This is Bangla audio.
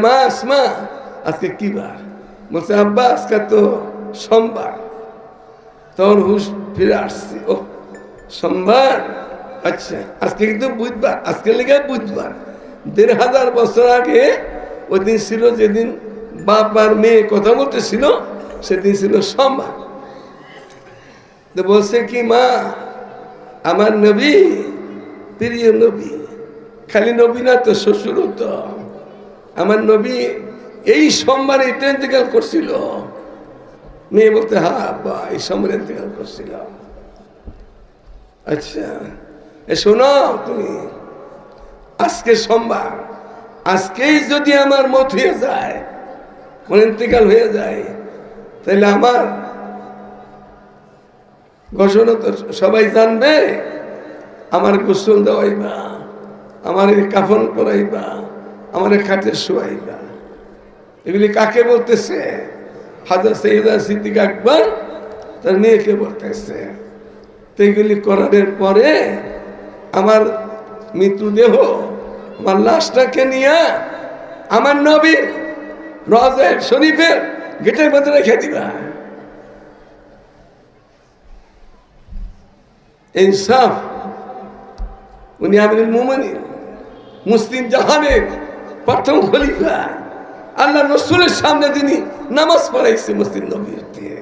মা আসমা আজকে কি বার? বলছে আব্বা আজকে তো সোমবার। তখন হুশ ফিরে আসছে, ও সোমবার, আচ্ছা আজকে কিন্তু বুধবার, আজকে লেগে বুধবার। ১,৫০০ বছর আগে ওই দিন ছিল যেদিন বাপ আর মেয়ে কথা বলতেছিল, সেদিন ছিল সোমবার। তো বলছে কি মা, আমার নবী প্রিয় নবী, খালি নবী না তো শ্বশুরও তো, আমার নবী এই সোমবারে ইন্তেকাল করছিল। মেয়ে বলতে হ্যাঁ আব্বা এই সোমবারে ইন্তেকাল করছিল। আচ্ছা শোনো তুমি, আজকে সোমবার, আজকেই যদি আমার মত হয়ে যায়, মানে ইন্তেকাল হয়ে যায়, তাহলে আমার ঘোষণা তো সবাই জানবে, আমার গোসল দেওয়াইবা, আমার কাফন পরাইবা, আমার খাটে শোয়াইবা। এগুলি কাকে বলতেছে? হাজরত সৈয়দা সিদ্দিকা আকবর তার মেয়েকে বলতেছে। তো এগুলি করার পরে আমার মৃত্যুদেহ, আমার লাশটাকে নিয়ে আমার নবীর রওজা শরীফের গেটের মধ্যে রেখে দিবা। ইনসাফ, উনি আমিরুল মুমিনিন, মুসলিম জাহানের প্রথম খলিফা, আল্লাহ রসুলের সামনে তিনি নামাজ পড়াইছে মুসলিম নবীর দিয়ে।